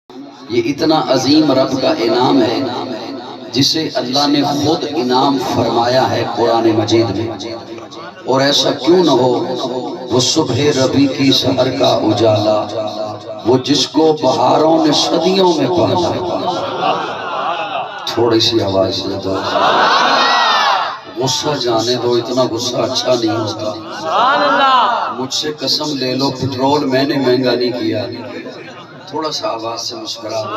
یہ اتنا عظیم رب کا انعام ہے جسے اللہ نے خود انعام فرمایا ہے قرآن مجید میں۔ اور ایسا کیوں نہ ہو، وہ صبح ربی کی سحر کا اجالا، وہ جس کو بہاروں نے صدیوں میں پالا۔ تھوڑی سی آواز دے دو، غصہ جانے دو، اتنا غصہ اچھا نہیں ہوتا۔ مجھ سے قسم لے لو، پٹرول میں نے مہنگا نہیں کیا۔ تھوڑا سا آواز سے مسکرا دو۔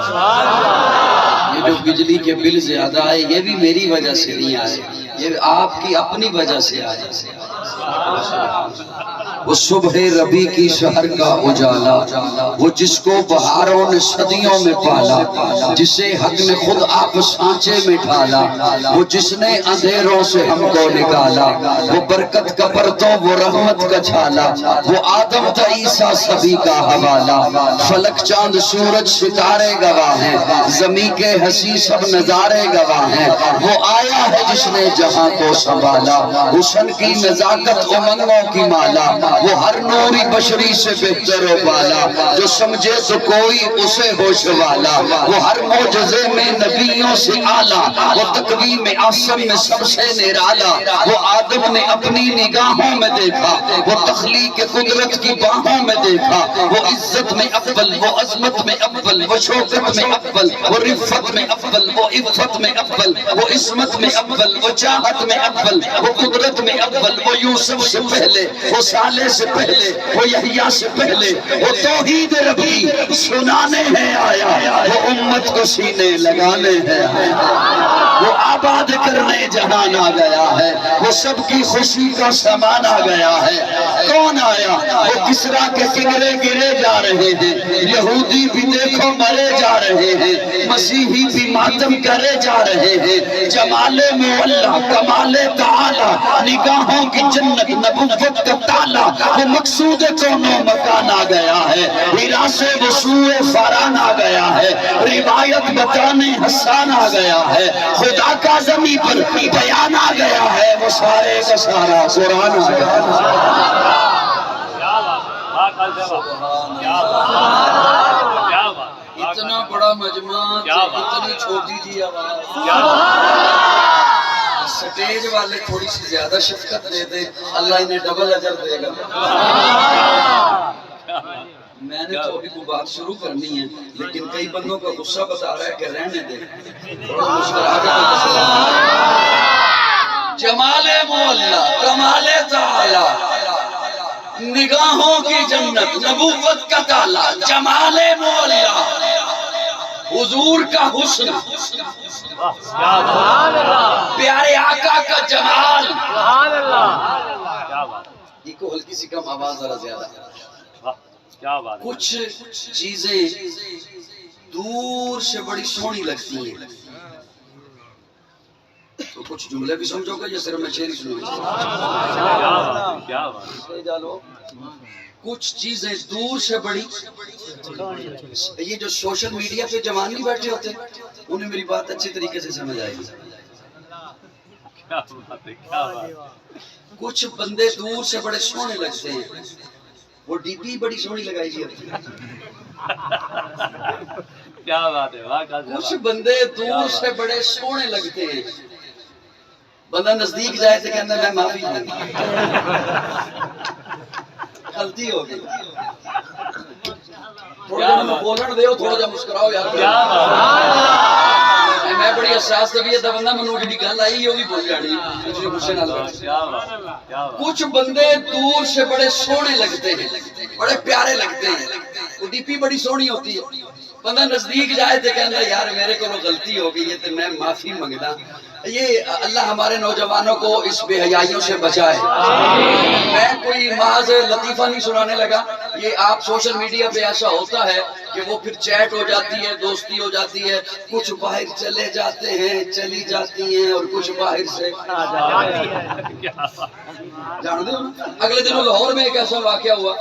یہ جو بجلی کے بل زیادہ آئے، یہ بھی میری وجہ سے نہیں آئے، یہ آپ کی اپنی وجہ سے آئے۔ وہ صبح ربی کی سحر کا اجالا، وہ جس کو بہاروں نے صدیوں میں پالا، جسے حق نے خود آپ سانچے میں ڈھالا، وہ جس نے اندھیروں سے ہم کو نکالا، وہ برکت کا پرتو، وہ رحمت کا چھالا، وہ آدم تا عیسیٰ سبھی کا حوالہ۔ فلک چاند سورج ستارے گواہ ہیں، زمین کے ہنسی سب نظارے گواہ ہیں۔ وہ آیا ہے جس نے جہاں کو سنبھالا، حسن کی نزاکت امنگوں کی مالا، وہ ہر نوری بشری سے بہتر و بالا، جو سمجھے تو کوئی اسے ہوش والا، وہ ہر معجزے میں نبیوں سے اعلیٰ، وہ تقویم آسم میں سب سے نرالا۔ وہ آدم نے اپنی نگاہوں میں دیکھا، وہ تخلیق قدرت کی باہوں میں دیکھا، وہ عزت میں اول، وہ عظمت میں اول، وہ شوکت میں اول، وہ رفت میں اول، وہ عفت میں اول، وہ عصمت میں اول، وہ چاہت میں اول، وہ قدرت میں اول، وہ یوسف سے پہلے، وہ صالح سے پہلے، وہ یحییٰ سے پہلے، وہ توحید ربی سنانے ہے آیا، وہ امت کو سینے لگانے ہے آیا، وہ آباد کرنے جہان آ گیا ہے، وہ سب کی خوشی کا سامان آ گیا ہے۔ کون آیا؟ وہ کسرا کے کنگرے گرے جا رہے ہیں، یہودی بھی دیکھو مرے جا رہے ہیں، مسیحی بھی ماتم کرے جا رہے ہیں۔ جمال مولا، کمال تعالی، نگاہوں کی جنت، نبوت کا تالا، وہ مقصود کونوں مکان آ گیا ہے، ہیرا سے وصول فاران آ گیا ہے، روایت بتانے حسان آ گیا ہے، خدا کا زمین پر بیان آ گیا ہے، وہ سارے کا سارا قرآن آ گیا ہے۔ اتنا بڑا مجمع، اتنی چھوٹی جی آواز، سٹیج والے تھوڑی سی زیادہ شفقت دے دے، اللہ انہیں ڈبل اجر دے گا۔ میں نے تو ابھی کوئی بات شروع کرنی ہے، لیکن کئی بندوں کا غصہ بتا رہا ہے کہ رہنے دے، تھوڑا مسکرا کے جمال مولا، کمال تعالی، نگاہوں کی جنت، نبوت کا تالا، جمال مولا، حضور کا حسن، پیارے آقا کا جمال۔ یہ کو ہلکی سی کم آواز ذرا زیادہ۔ کچھ چیزیں دور سے بڑی سونی لگتی ہیں، تو کچھ جملے بھی سمجھو گے یا صرف میں شعر ہی سنوں گا؟ کچھ چیزیں دور سے بڑی، یہ جو سوشل میڈیا پہ جوان نہیں بیٹھے ہوتے، انہیں میری بات اچھی طریقے سے سمجھ آئے گی۔ کچھ بندے دور سے بڑے سونے لگتے ہیں، وہ ڈی پی بڑی سونی لگائی گئی ہوتی ہے۔ کچھ بندے دور سے بڑے سونے لگتے ہیں، بندہ نزدیک جائے تو کہتا ہے میں معافی ہوں، غلطی ہو گئی۔ تھوڑا جا بولن دے، تھوڑا جا مسکراؤ یار۔ میں بڑی احساس طبیعت بندہ، منو جی گل آئی ہوگی بول جانی۔ کچھ بندے دور سے بڑے سونے لگتے ہیں، بڑے پیارے لگتے ہیں، وہ ڈی پی بڑی سونی ہوتی ہے، بندہ نزدیک جائے تو کہتا ہے یار میرے کو غلطی ہو گئی ہے تو میں معافی منگنا۔ یہ اللہ ہمارے نوجوانوں کو اس بے حیائیوں سے بچائے۔ میں کوئی محض لطیفہ نہیں سنانے لگا، یہ آپ سوشل میڈیا پہ ایسا ہوتا ہے کہ وہ پھر چیٹ ہو جاتی ہے، دوستی ہو جاتی ہے، کچھ باہر چلے جاتے ہیں، چلی جاتی ہیں، اور کچھ باہر سے جان دے ہو نا۔ اگلے دنوں لاہور میں ایک ایسا واقعہ ہوا،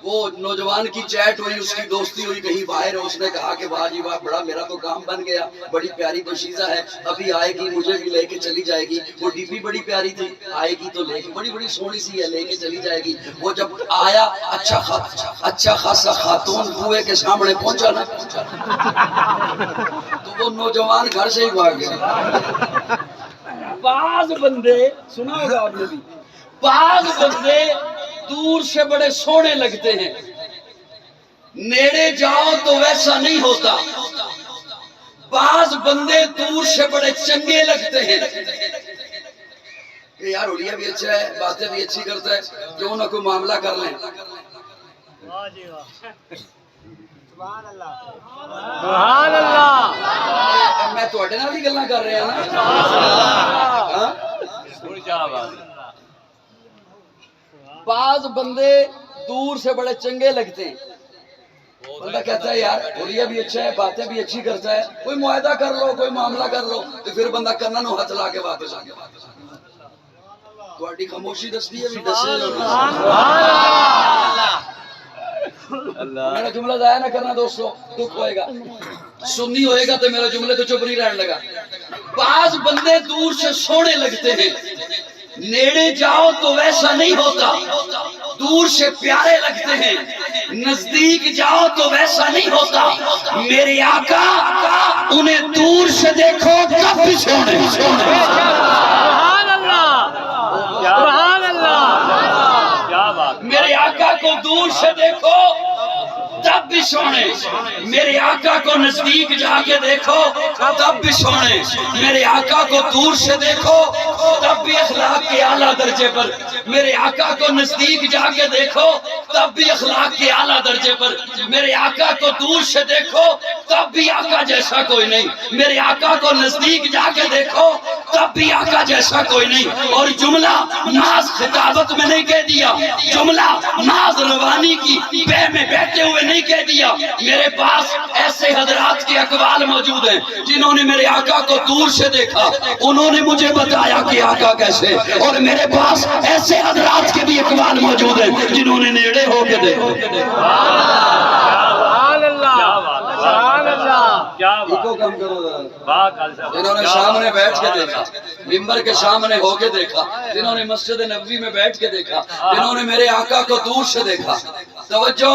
وہ نوجوان کی چیٹ ہوئی، اس کی دوستی ہوئی کہیں باہر، اس نے کہا کہ واہ جی واہ بڑا میرا تو کام بن گیا، بڑی پیاری پشیزہ ہے، ابھی آئے گی مجھے بھی لے کے چلی جائے گی۔ وہ ڈی پی بڑی پیاری تھی، آئے گی تو لے کے، بڑی بڑی سونی سی ہے، لے کے چلی جائے گی۔ وہ جب آیا اچھا خاصا خاتون کنویں کے سامنے پہنچا نا تو وہ نوجوان گھر سے ہی بھاگ گیا۔ بعض بندے سنا ہوگا آپ نے بھی، بعض بندے دور سے بڑے سونے لگتے ہیں، نیڑے جاؤ تو ویسا نہیں ہوتا۔ بعض بندے دور سے بڑے چنگے لگتے ہیں کہ یار اڑیا بھی اچھا ہے، باتیں بھی اچھی کرتا ہے، کیوں نہ کوئی معاملہ کر لیں۔ سبحان اللہ سبحان اللہ۔ میں تواڈے نال ہی گلاں کر رہا نا۔ بعض بندے دور سے بڑے چنگے لگتے ہیں، بندہ کہتا ہے یار اڑیا بھی اچھا ہے، باتیں بھی اچھی کرتا ہے، کوئی معاہدہ کر لو، کوئی معاملہ کر لو، تو پھر بندہ کناں نوں ہاتھ لا کے واپس آ گیا۔ تواڈی خاموشی دستی ہے بھی دسے میرا جملہ ضائع نہ کرنا دوستو، دکھ ہوئے گا، سنی ہوئے گا تو میرا جملے تو چپ نہیں رہنے لگا۔ بعض بندے دور سے سونے لگتے ہیں، نیڑے جاؤ تو ویسا نہیں ہوتا، دور سے پیارے لگتے ہیں، نزدیک جاؤ تو ویسا نہیں ہوتا۔ میرے آقا انہیں دور سے دیکھو تب بھی سونے۔ سبحان اللہ سبحان اللہ۔ میرے آقا کو دور سے دیکھو تب بھی سونے، میرے آقا کو نزدیک جا کے دیکھو تب بھی سونے، میرے آقا کو دور سے دیکھو تب بھی اخلاق کے اعلیٰ درجے پر، میرے آقا کو نزدیک جا کے دیکھو تب بھی اخلاق کے اعلیٰ درجے پر، میرے آقا کو دور سے دیکھو تب بھی آقا جیسا کوئی نہیں، میرے آقا کو نزدیک جا کے دیکھو تب بھی آقا جیسا کوئی نہیں۔ اور جملہ ناز خطابت میں نہیں کہہ دیا، جملہ ناز روانی کی بے میں بیٹھے ہوئے نہیں کہہ دیا۔ میرے پاس ایسے حضرات کے اقوال موجود ہیں جنہوں نے میرے آقا کو دور سے دیکھا، انہوں نے مجھے بتایا کہ آقا کیسے، اور میرے پاس ایسے حضرات کے بھی اقوال موجود ہیں جنہوں نے نیڑے ہو کے دیکھا۔ سبحان اللہ سبحان اللہ۔ ایکو کم کرو ذرا۔ جنہوں نے سامنے بیٹھ کے دیکھا، ممبر کے سامنے ہو کے دیکھا، جنہوں نے مسجد نبوی میں بیٹھ کے دیکھا، جنہوں نے میرے آقا کو دور سے دیکھا، توجہ،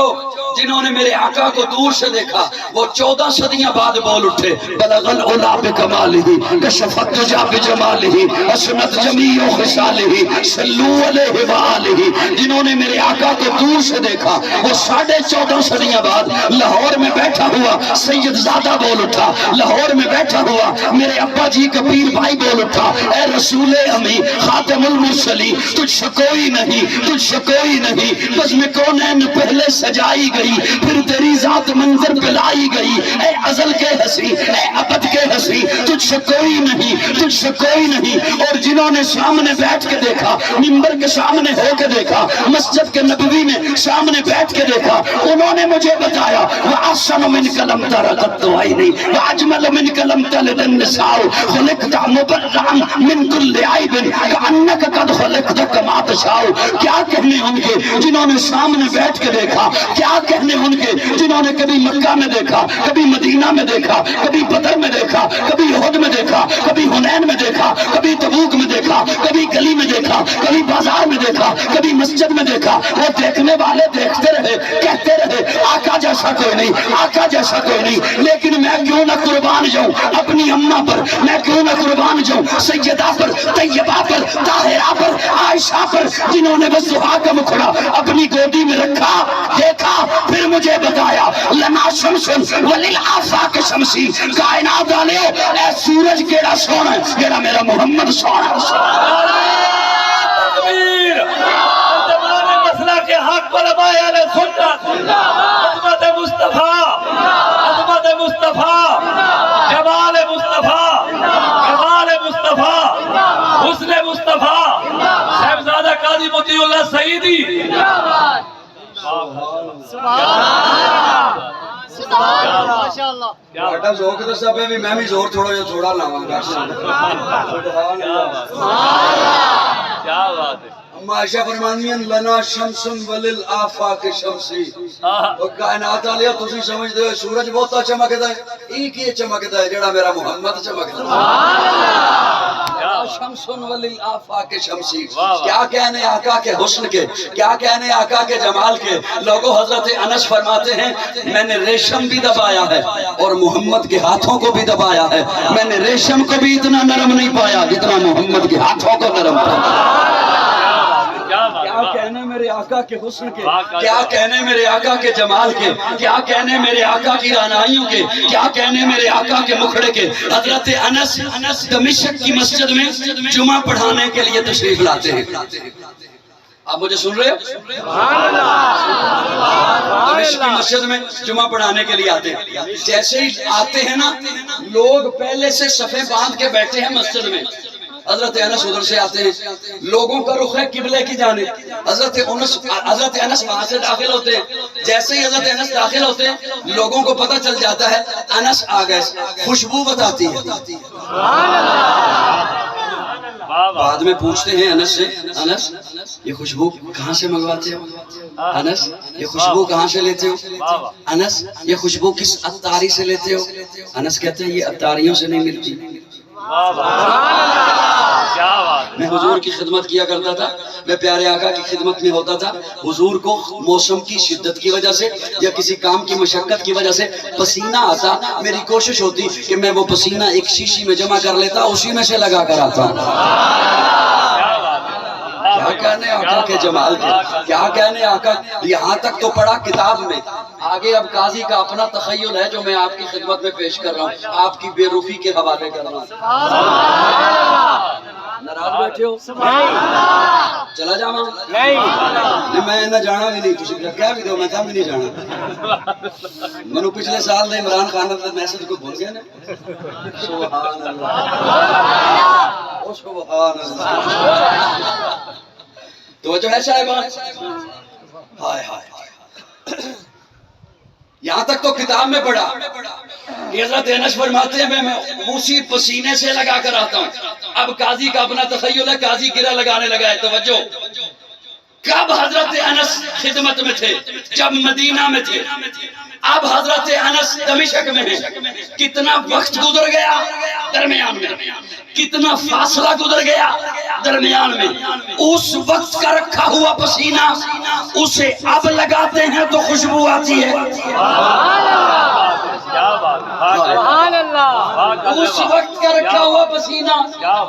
جنہوں نے میرے آقا کو دور سے دیکھا وہ 14 صدیاں بعد بول اٹھے، بلغ العلا بکمالہ کشف الدجی بجمالہ حسنت جمیع خصالہ صلو علیہ وآلہ۔ جنہوں نے میرے آقا کو دور سے دیکھا وہ 14.5 صدیاں بعد لاہور میں بیٹھا ہوا سید زادہ بول اٹھا، لاہور میں بیٹھا ہوا میرے ابا جی کبیر بھائی بول اٹھا، اے رسول امی خاتم المرسلین تجھ سے کوئی نہیں، تجھ سے کوئی نہیں، بزم کونین پہلے سجائی گئی پھر تیری ذات منظر پلائی گئی، اے ازل کے ہنسی اے ابد کے ہنسی تجھ سے کوئی نہیں، تجھ سے کوئی نہیں۔ اور جنہوں نے سامنے بیٹھ کے دیکھا، ممبر کے سامنے ہو کے دیکھا، مسجد کے نبوی میں سامنے بیٹھ کے دیکھا، انہوں نے مجھے بتایا وَأَحْسَنُ مِنْكَ لَمْ تَرَ قَطُّ عَيْنِي وَأَجْمَلُ مِنْكَ لَمْ تَلِدِ النِّسَاءُ خُلِقْتَ مُبَرَّأً مِنْ كُلِّ عَيْبٍ كَأَنَّكَ قَدْ خُلِقْتَ كَمَا تَشَاءُ۔ کیا کہنے ان کے جنہوں نے سامنے بیٹھ کے دیکھا، کیا کہنے ان کے جنہوں نے کبھی مکہ میں دیکھا، کبھی مدینہ میں دیکھا، کبھی بدر میں دیکھا، کبھی احد میں دیکھا، کبھی حنین میں دیکھا، کبھی تبوک میں دیکھا، کبھی گلی میں دیکھا، کبھی بازار میں دیکھا، کبھی مسجد میں دیکھا۔ وہ دیکھنے والے دیکھتے رہے، کہتے رہے آقا جیسا کوئی نہیں، آقا جیسا کوئی نہیں۔ لیکن میں کیوں نہ قربان جاؤں اپنی اماں پر، میں کیوں نہ قربان جاؤں سیدہ پر، طیبہ پر، طاہرہ پر، عائشہ پر، جنہوں نے بس کا مکھڑا اپنی گودی میں رکھا، دیکھا، پھر مجھے بتایا لنا شمس وللآفاق شمسی، کائنات والے اے سورج کیڑا سونا ہے، کیڑا میرا محمد سونا ہے۔ تکبیر! تمام مسئلہ کے حق پر ابائے علیہ سنت، عظمت مصطفیٰ، عظمت مصطفیٰ، جمال مصطفیٰ، کمال مصطفیٰ، حسن مصطفیٰ، صاحبزادہ قاضی مطیع اللہ سعیدی۔ ماشاءاللہ بیٹا ذوق تو سب ہے بھی میں بھی زور تھوڑا جو تھوڑا لاؤں گا۔ کیا بات ہے! عائشہ فرمانی ہیں لنا شمسن ولل آفاق شمسی اور کائنات والیاں تسی سمجھدے ہو سورج بہت چمکدا ہے ایک ہی چمکدا ہے جڑا میرا محمد چمکدا ہے شمسن ولل آفاق شمسی کیا کہنے آقا کے حسن کے کیا کہنے آقا کے جمال کے لوگوں حضرت انس فرماتے ہیں میں نے ریشم بھی دبایا ہے اور محمد کے ہاتھوں کو بھی دبایا ہے میں نے ریشم کو بھی اتنا نرم نہیں پایا جتنا محمد کے ہاتھوں کو نرم پایا کیا کہنے میرے آقا کے حسن کے کیا کہنے میرے آقا کے جمال کے کیا کہنے میرے آقا کی رعنائیوں کے کیا کہنے میرے آقا کے مکھڑے کے حضرت انس دمشق کی مسجد میں جمعہ پڑھانے کے لیے تشریف لاتے ہیں آپ مجھے سن رہے ہو دمشق کی مسجد میں جمعہ پڑھانے کے لیے آتے ہیں جیسے ہی آتے ہیں نا لوگ پہلے سے صفیں باندھ کے بیٹھے ہیں مسجد میں حضرت انس ادھر سے آتے ہیں لوگوں کا رخ ہے قبلے کی جانب حضرت انس وہاں سے داخل ہوتے ہیں جیسے ہی حضرت انس داخل ہوتے ہیں لوگوں کو پتہ چل جاتا ہے انس آ گئے خوشبو بتاتی ہے بعد میں پوچھتے ہیں انس سے انس یہ خوشبو کہاں سے منگواتے ہو انس یہ خوشبو کہاں سے لیتے ہو انس یہ خوشبو کس عطاری سے لیتے ہو انس کہتے ہیں یہ عطاریوں سے نہیں ملتی میں حضور کی خدمت کیا کرتا تھا میں پیارے آقا کی خدمت میں ہوتا تھا حضور کو موسم کی شدت کی وجہ سے یا کسی کام کی مشقت کی وجہ سے پسینہ آتا میری کوشش ہوتی کہ میں وہ پسینہ ایک شیشی میں جمع کر لیتا اسی میں سے لگا کر آتا کیا کہنے آقا کے جمال کے کیا کہنے آقا یہاں تک تو پڑھا کتاب میں آگے اب قاضی کا اپنا تخیل ہے جو میں آپ کی خدمت میں پیش کر رہا ہوں آپ کی بے رخی کے حوالے کر رہا ہوں ناراض بیٹھے ہو چلا جاؤں نہیں میں نہ جانا بھی نہیں تجھے کیا بھی دو میں تھا بھی نہیں جانا میں پچھلے سال دے عمران خان نے میسج کو بھول گیا نا سبحان اللہ او سبحان اللہ توجہ ہے صاحبان ہائے ہائے یہاں تک تو کتاب میں پڑھا حضرت انس فرماتے ہیں میں اسی پسینے سے لگا کر آتا ہوں اب قاضی کا اپنا تخیل ہے قاضی گرہ لگانے لگا ہے توجہ کب حضرت انس خدمت میں تھے جب مدینہ میں تھے اب حضرت انس دمشق میں ہیں کتنا وقت گزر گیا درمیان میں کتنا فاصلہ گزر گیا درمیان میں اس وقت کا رکھا ہوا پسینہ اسے اب لگاتے ہیں تو خوشبو آتی ہے سبحان اللہ اس وقت کا رکھا ہوا پسینہ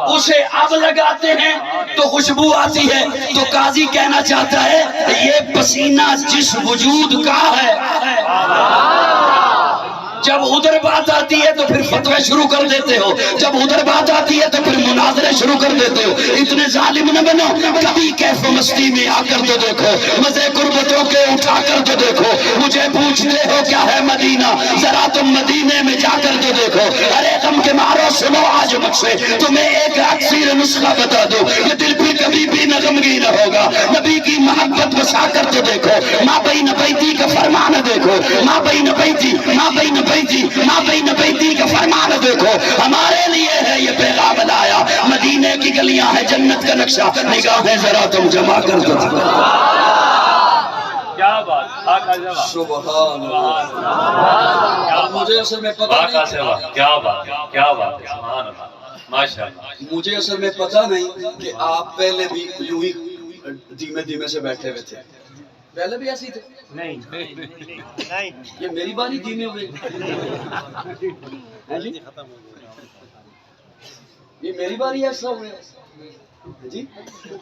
اسے اب لگاتے ہیں تو خوشبو آتی ہے تو قاضی کہنا چاہتا ہے یہ پسینہ جس وجود کا ہے جب ادھر بات آتی ہے تو پھر فتوے شروع کر دیتے ہو جب ادھر بات آتی ہے تو پھر مناظرے شروع کر دیتے ہو اتنے ظالم نہ بنو کبھی کیف و مستی میں آ کر تو دیکھو مزے قربتوں کے اٹھا کر تو دیکھو مجھے پوچھتے ہو کیا ہے مدینہ ذرا تم مدینے میں جا کر تو دیکھو ارے غم کے مارو سنو آج مجھ سے تمہیں ایک اکثیر نسخہ بتا دو یہ دل بھی کبھی بھی نہ غمگین ہوگا نبی کی محبت بسا کر تو دیکھو ماں بین بیتی کا فرمان دیکھو ماں بین بیتی کا فرمان دیکھو ہمارے لیے ہے یہ پیغام لایا مدینے کی گلیاں ہے جنت کا نقشہ نگاہیں ذرا تم جمع کر دو کیا بات سبحان اللہ مجھے اصل میں پتہ نہیں کیا بات سبحان اللہ ماشاءاللہ مجھے اصل میں پتہ نہیں کہ آپ پہلے بھی یوں ہی دھیمے دھیمے سے بیٹھے ہوئے تھے پہلے بھی ایسی تھے نہیں یہ میری باری دھیمے ہوئے یہ میری باری ایسا ہوئے جی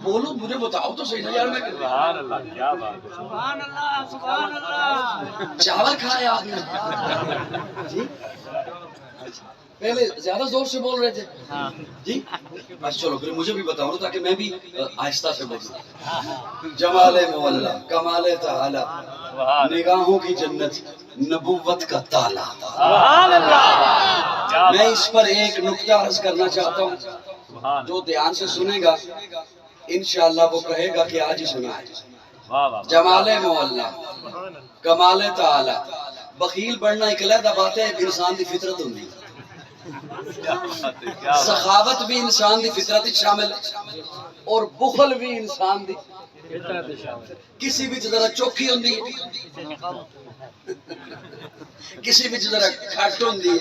بولو مجھے بتاؤ تو صحیح نا یار میں سبحان اللہ کیا بات سبحان اللہ چاول کھایا آپ نے جی پہلے زیادہ زور سے بول رہے تھے جی بس چلو پھر مجھے بھی بتاؤ تاکہ میں بھی آہستہ سے بولوں جمال مولا کمال تعالی نگاہوں کی جنت نبوت کا تالا سبحان اللہ میں اس پر ایک نکتہ عرض کرنا چاہتا ہوں جو دھیان سے سنے گا انشاءاللہ وہ کہے گا کہ آج ہی سنا ہے جمال مولا کمال تعالی بخیل بڑھنا ایک علیحدہ بات ہے ایک انسان کی فطرت ہوتی سخاوت بھی انسان دی فطرت شامل ہے اور بخل بھی انسان دی کسی بھی ذرا چوکھی ہوندی ہے کسی بھی ذرا گھٹ ہوندی ہے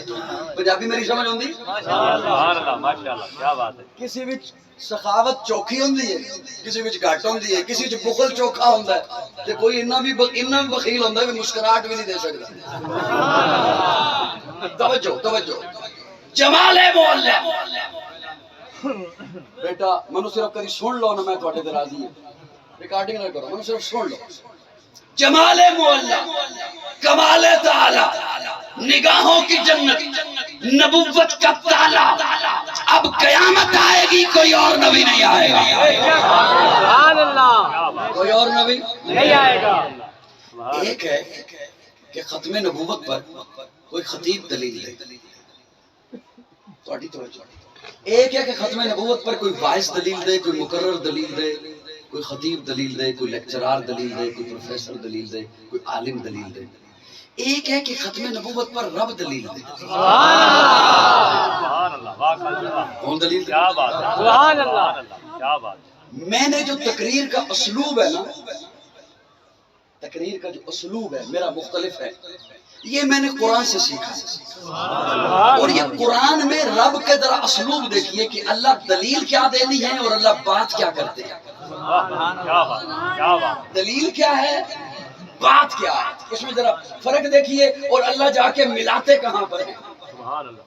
پنجابی میری سمجھ ہوندی سبحان اللہ ماشاءاللہ کیا بات ہے کسی بھی سخاوت چوکھی ہوندی ہے کسی وچ گھٹ ہوندی ہے کسی وچ بخل چوکھا ہوندا ہے تے کوئی انہاں بھی بخیل ہوندا ہے کہ مسکراہٹ بھی نہیں دے سکدا توجہ جمال مولا بیٹا منو صرف کبھی سن لو نا میں تواڈے تے راضی ہوں ریکارڈنگ نہ کرو منو صرف سن لو جمال مولا کمال تعالی نگاہوں کی جنت نبوت کا تالا اب قیامت آئے گی کوئی اور نبی نہیں آئے گا سبحان اللہ کوئی اور نبی نہیں آئے گا ایک ہے کہ ختم نبوت پر کوئی خطیب دلیل دے تواڈی توجہ ایک ہے کہ ختم نبوت پر کوئی واعظ دلیل دے کوئی مقرر دلیل دے کوئی خطیب دلیل دے کوئی لیکچرار دلیل دے کوئی پروفیسر دلیل دے کوئی عالم دلیل دے ایک ہے کہ ختم نبوت پر رب دلیل دے سبحان اللہ واقعی کون دلیل دے کیا بات ہے سبحان اللہ کیا بات ہے میں نے جو تقریر کا اسلوب ہے نا تقریر کا جو اسلوب ہے میرا مختلف ہے یہ میں نے قرآن سے سیکھا ہے اور یہ قرآن میں رب کے ذرا اسلوب دیکھیے کہ اللہ دلیل کیا دینی ہے اور اللہ بات کیا کرتے ہیں کیا بات کیا بات دلیل کیا ہے بات کیا ہے اس میں ذرا فرق دیکھیے اور اللہ جا کے ملاتے کہاں پر ہیں سبحان اللہ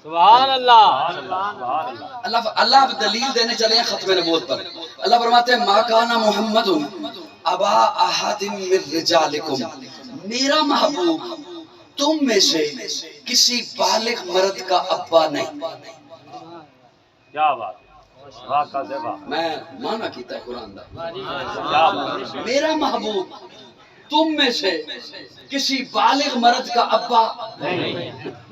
سبحان اللہ سبحان اللہ اللہ اب دلیل دینے چلے ہیں ختم نبوت پر اللہ فرماتے ہیں ما کان محمد ابا احد من رجالکم میرا محبوب تم میں سے کسی بالغ مرد کا ابا نہیں کیا بات واقعہ سے بات میں مانا کیتا ہے قرآن دا کیا بات میرا محبوب تم میں سے کسی بالغ مرد کا ابا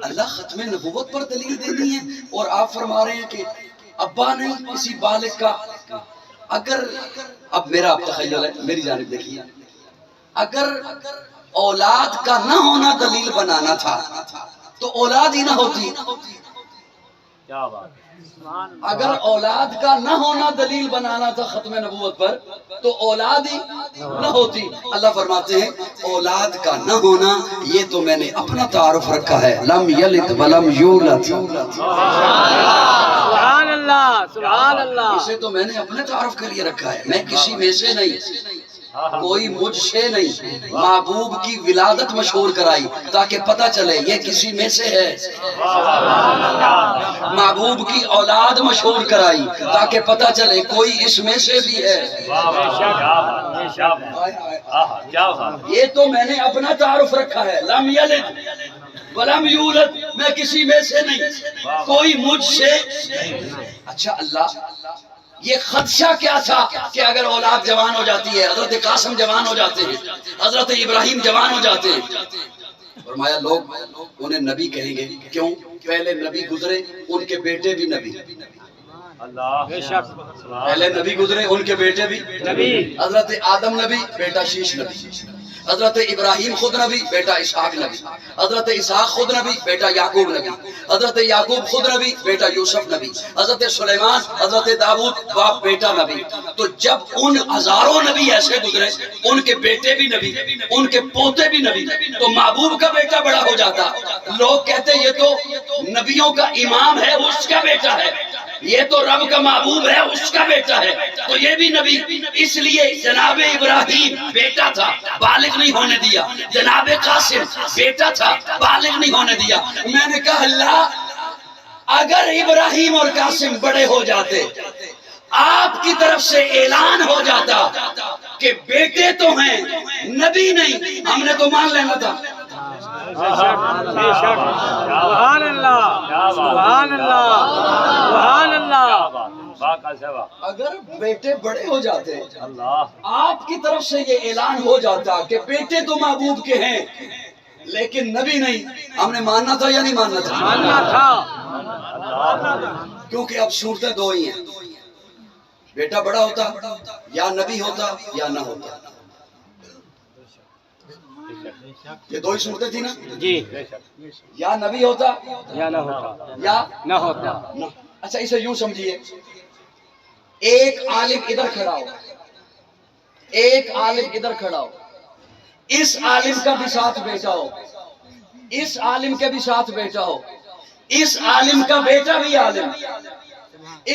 اللہ ختم نبوت پر دلیل دینی ہے اور آپ فرما رہے ہیں کہ ابا نہیں کسی بالغ کا اگر اب میرا اب تخیل ہے میری جانب دیکھیے اگر اولاد کا نہ ہونا دلیل بنانا تھا تو اولاد ہی نہ ہوتی کیا بات اگر اولاد کا نہ ہونا دلیل بنانا تھا ختم نبوت پر تو اولاد ہی نہ ہوتی اللہ فرماتے ہیں اولاد کا نہ ہونا یہ تو میں نے اپنا تعارف رکھا ہے لم یلد ولم یولد سبحان اللہ سبحان اللہ اسے تو میں نے اپنے تعارف کے لیے رکھا ہے میں کسی میں سے نہیں کوئی مجھ سے نہیں محبوب کی ولادت مشہور کرائی تاکہ پتہ چلے یہ کسی میں سے ہے محبوب کی اولاد مشہور کرائی تاکہ پتہ چلے کوئی اس میں سے بھی ہے کیا بات یہ تو میں نے اپنا تعارف رکھا ہے لم یلد ولم یولد میں کسی میں سے نہیں کوئی مجھ سے اچھا اللہ یہ خدشہ کیا تھا کہ اگر اولاد جوان ہو جاتی ہے حضرت قاسم جوان ہو جاتے ہیں حضرت ابراہیم جوان ہو جاتے ہیں فرمایا لوگ انہیں نبی کہیں گے کیوں پہلے نبی گزرے ان کے بیٹے بھی نبی اللہ بے شک پہلے نبی گزرے ان کے بیٹے بھی نبی حضرت آدم نبی بیٹا شیش نبی حضرت ابراہیم خود نبی بیٹا اسحاق نبی حضرت اسحاق خود نبی بیٹا یعقوب نبی حضرت یعقوب خود نبی بیٹا یوسف نبی حضرت سلیمان حضرت داؤد باپ بیٹا نبی تو جب ان ہزاروں نبی ایسے گزرے ان کے بیٹے بھی نبی ان کے پوتے بھی نبی تو محبوب کا بیٹا بڑا ہو جاتا لوگ کہتے یہ تو نبیوں کا امام ہے اس کا بیٹا ہے یہ تو رب کا محبوب ہے اس کا بیٹا ہے تو یہ بھی نبی اس لیے جناب ابراہیم بیٹا تھا بالغ نہیں ہونے دیا جناب قاسم بیٹا تھا بالغ نہیں ہونے دیا میں نے کہا اللہ اگر ابراہیم اور قاسم بڑے ہو جاتے آپ کی طرف سے اعلان ہو جاتا کہ بیٹے تو ہیں نبی نہیں ہم نے تو مان لینا تھا بے شک سبحان اللہ سبحان اللہ سبحان اللہ واقعہ سے بات اگر بیٹے بڑے ہو جاتے اللہ آپ کی طرف سے یہ اعلان ہو جاتا کہ بیٹے تو محبوب کے ہیں لیکن نبی نہیں ہم نے ماننا تھا یا نہیں ماننا تھا ماننا تھا کیونکہ اب صورتیں دو ہی ہیں بیٹا بڑا ہوتا یا نبی ہوتا یا نہ ہوتا یہ دو ہی صورتیں تھی نا، جی یا نبی ہوتا یا نہ ہوتا یا نہ ہوتا نہ۔ اچھا اسے یوں سمجھیے، ایک عالم ادھر کھڑا ہو، ایک عالم ادھر کھڑا ہو، اس عالم کا بھی ساتھ بیٹا ہو، اس عالم کے بھی ساتھ بیٹا ہو، اس عالم کا بیٹا بھی عالم،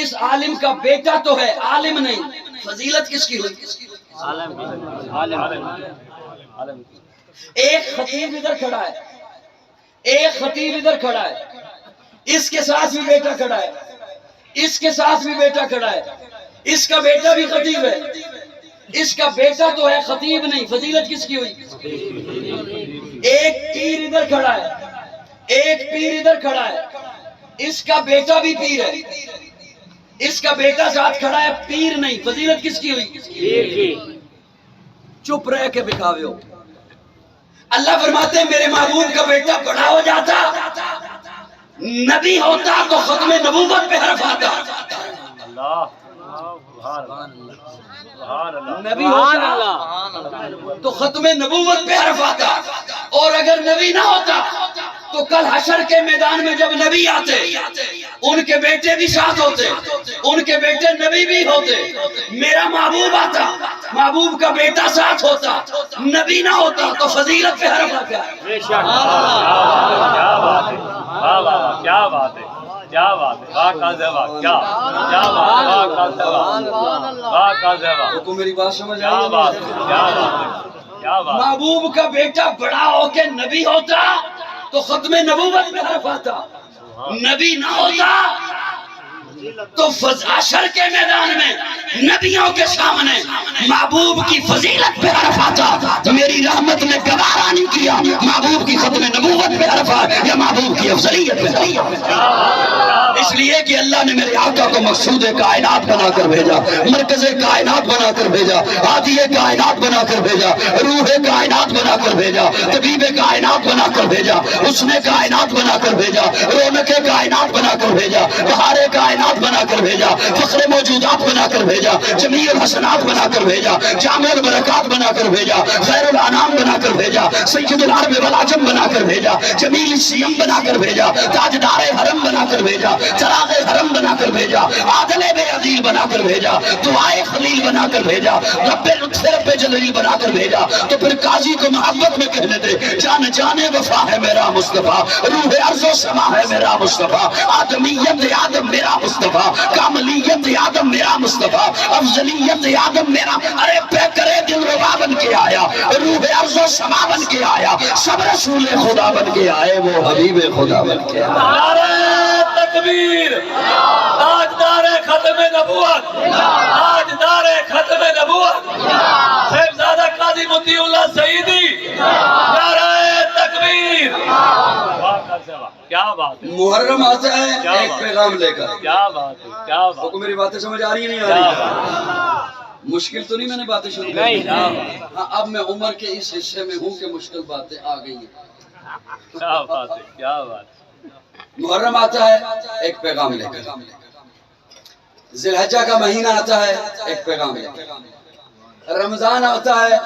اس عالم کا بیٹا تو ہے عالم نہیں، فضیلت کس کی ہوئی؟ عالم ایک خطیب ادھر کھڑا ہے، ایک خطیب ادھر کھڑا ہے، اس کے ساتھ بھی بیٹا کھڑا ہے، اس کے ساتھ بھی بیٹا کھڑا ہے، اس کا بیٹا بھی خطیب ہے، اس کا بیٹا تو ہے خطیب نہیں، فضیلت کس کی ہوئی؟ ایک پیر ادھر کھڑا ہے، ایک پیر ادھر کھڑا ہے، اس کا بیٹا بھی پیر ہے، اس کا بیٹا ساتھ کھڑا ہے، پیر نہیں، فضیلت کس کی ہوئی؟ پیر کی چپ رہ کے بکھاوے ہو۔ اللہ فرماتے ہیں میرے محبوب کا بیٹا بڑا ہو جاتا، نبی ہوتا تو ختم نبوت پہ حرف آتا، اللہ سبحان اللہ سبحان اللہ نبی سبحان ہوتا اللہ تو ختم نبوت پہ حرف آتا، اور اگر نبی نہ ہوتا تو کل حشر کے میدان میں جب نبی آتے ان کے بیٹے بھی ساتھ ہوتے، ان کے بیٹے نبی بھی ہوتے، میرا محبوب آتا، محبوب کا بیٹا ساتھ ہوتا، نبی نہ ہوتا تو فضیلت پہ حرف آتا۔ بے شک کیا بات ہے، واہ واہ واہ، کیا بات ہے، کیا بات ہے، واہ کا زیوا، کیا بات ہے، واہ کا زیوا، واہ کا زیوا، کو میری بات سمجھ کیا آئی؟ بات ہے، کیا بات ہے، کیا بات ہے، محبوب کا بیٹا بڑا ہو کے نبی ہوتا تو ختم نبوت میں حرف آتا، نبی نہ ہوتا تو حشر کے میدان میں نبیوں کے سامنے محبوب کی فضیلت پہ حرف آتا۔ میری رحمت نے گوارا نہیں کیا محبوب کی ختم نبوت پہ حرف آتا یا محبوب کی افضلیت پہ، اس لیے کہ اللہ نے میرے آقا کو مقصود کائنات بنا کر بھیجا، مرکز کائنات بنا کر بھیجا، ہادی کائنات بنا کر بھیجا، روح کائنات بنا کر بھیجا، طبیب کائنات بنا کر بھیجا، حسن کائنات بنا کر بھیجا، رونق کائنات بنا کر بھیجا، بہار کائنات بنا کر بھیجا، فخر موجودات بنا کر بھیجا، جمیع الحسنات بنا کر بھیجا، جامع البرکات بنا کر بھیجا، خیر الانام بنا کر بھیجا، سید العرب والعجم بنا کر بھیجا، جمیل السیم بنا کر بھیجا، تاجدار حرم بنا کر بھیجا، چراغ حرم بنا کر بھیجا، عادل بے عدیل بنا کر بھیجا، دعائے خلیل بنا کر بھیجا، رب لطف رب جلیل بنا کر بھیجا۔ تو پھر قاضی کو محبت میں کہنے دے، جان جانے وفا ہے میرا مصطفیٰ، روح ارض و سما ہے میرا مصطفیٰ، آدمیت آدم میرا مصطفیٰ، کاملیت آدم میرا مصطفیٰ، افضلیت آدم میرا، ارے پہ کرے دل ربا بن کے آیا، روح ارض و سما بن کے آیا، سب رسول خدا بن کے آئے، وہ حبیب خدا بن کے آئے۔ نعرہ تکبیر، تاجدار ختم نبوت، تاجدار ختم نبوت، صاحبزادہ قاضی مطیع اللہ سعیدی، نعرہ تکبیر، واہ کا زیوا، کیا بات ہے، محرم آتا ہے ایک پیغام لے کر، کیا بات ہے، کیا بات کو میری باتیں سمجھ آ رہی ہیں نہیں آ کیا رہی؟ بات مشکل تو نہیں میں نے باتیں شروع کی؟ نہیں ہاں اب میں عمر کے اس حصے میں ہوں کہ مشکل باتیں آ گئی ہیں۔ کیا بات ہے، کیا بات ہے، محرم آتا ہے ایک پیغام لے کر، ذی الحجہ کا مہینہ آتا ہے ایک پیغام لے کر، رمضان آتا ہے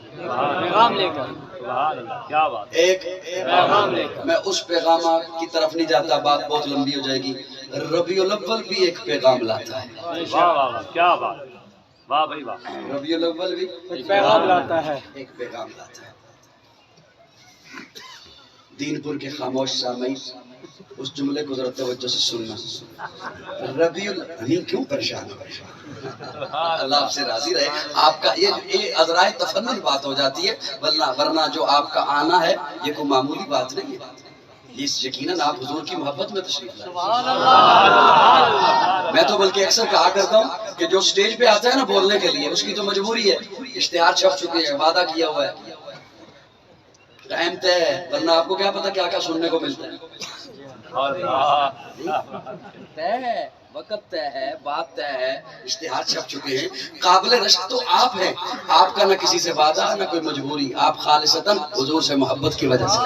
پیغام لے کر سبحان اللہ، کیا بات ہے، ایک پیغام لے کر میں اس پیغام کی طرف نہیں جاتا، بات بہت لمبی ہو جائے گی۔ ربیع الاول بھی ایک پیغام لاتا ہے، واہ واہ واہ، کیا بات ہے، واہ بھائی واہ، ربیع الاول بھی پیغام لاتا ہے ایک پیغام لاتا ہے۔ دین پور کے خاموش سامعین اس جملے کو ذرا توجہ سے سننا، ربیع الاول کیوں پریشان ہو؟ اللہ آپ سے راضی رہے۔ آپ کا یہ عذرائے تفنن بات ہو جاتی ہے، ورنہ جو آپ کا آنا ہے یہ کوئی معمولی بات نہیں ہے، یہ یقیناً آپ حضور کی محبت میں تشریف لائے۔ میں تو بلکہ اکثر کہا کرتا ہوں کہ جو سٹیج پہ آتا ہے نا بولنے کے لیے اس کی تو مجبوری ہے، اشتہار چھپ چکے ہیں، وعدہ کیا ہوا ہے، ٹائم طے ہے، ورنہ آپ کو کیا پتا کیا کیا سننے کو ملتا ہے۔ طے ہے، وقت طے ہے، بات طے ہے، اشتہار چھپ چکے ہیں، قابل رشک تو آپ ہیں، آپ کا نہ کسی سے وعدہ نہ کوئی مجبوری، آپ خالصتاً حضور سے محبت کی وجہ سے،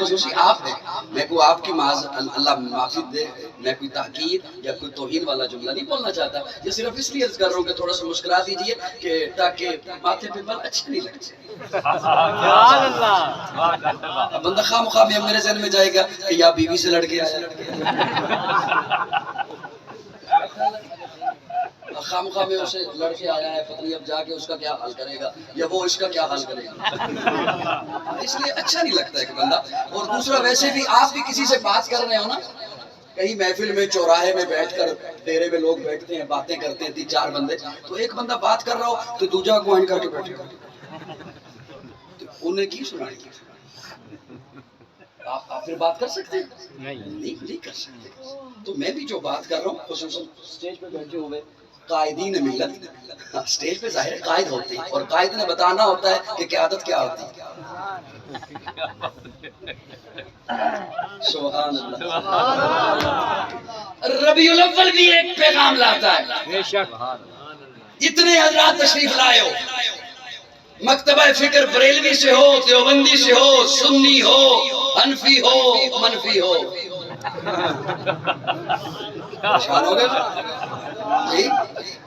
خصوصی آپ ہیں. میں کو آپ کی اللہ معافی دے، میں کوئی تحقیر یا کوئی توہین والا جملہ نہیں بولنا چاہتا. یہ صرف اس لیے عرض کر رہا ہوں کہ تھوڑا سا مسکرا دیجئے کہ تاکہ ماتھے پہ بل اچھے نہیں لگتے. سبحان اللہ. اب بندہ خواہ مخواہ میں میرے ذہن میں جائے گا کہ یا بیوی سے لڑ کے آیا، خواہ مخواہ میں اسے لڑ کے آیا ہے، پتہ نہیں اب جا کے اس کا کیا حال کرے گا یا وہ اس کا کیا حال کرے گا. اس لیے اچھا نہیں لگتا ہے کہ بندہ. اور دوسرا ویسے بھی آپ بھی کسی سے بات کر رہے ہو نا، کہیں محفل میں چوراہے میں بیٹھ کر ڈیرے میں لوگ بیٹھتے ہیں باتیں کرتے ہیں 3-4 بندے، تو ایک بندہ بات کر رہا ہو تو دوجا کوائن کر کے بیٹھے گا، تو انہیں کی سنائیں گے؟ آپ پھر بات کر سکتے ہیں؟ نہیں کر سکتے. تو میں بھی جو بات کر رہا ہوں خصوصاً اسٹیج پہ بیٹھے ہوئے قائدین ملت، اسٹیج پہ ظاہر قائد ہوتے ہیں اور قائد نے بتانا ہوتا ہے کہ قیادت کیا ہوتی ہے. سبحان اللہ. ربیع الاول بھی ایک پیغام لاتا ہے. بے شک. جتنے حضرات تشریف لائے ہو، مکتبہ فکر بریلوی سے ہو، دیوبندی سے ہو، سنی ہو، حنفی ہو، منفی ہو، پریشان ہو گئے جی؟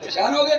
پریشان ہو گئے؟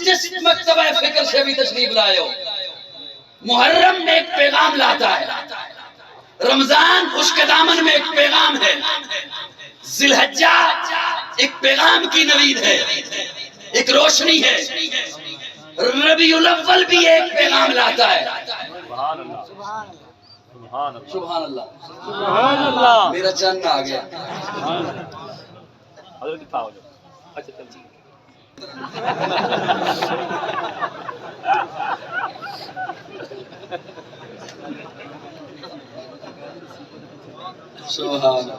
جس مکتبہ فکر سے بھی تشریف لائے ہو، محرم میں ایک پیغام لاتا ہے، رمضان اس کے دامن میں ایک پیغام ہے، ذی الحجہ ایک پیغام کی نوید ہے، ایک روشنی ہے، ربیع الاول بھی ایک پیغام لاتا ہے. سبحان اللہ, سبحان اللہ. سبحان اللہ. سبحان اللہ. میرا چند آ گیا. حضرت کتنا ہو جاؤ. اچھا چل. سبحان اللہ.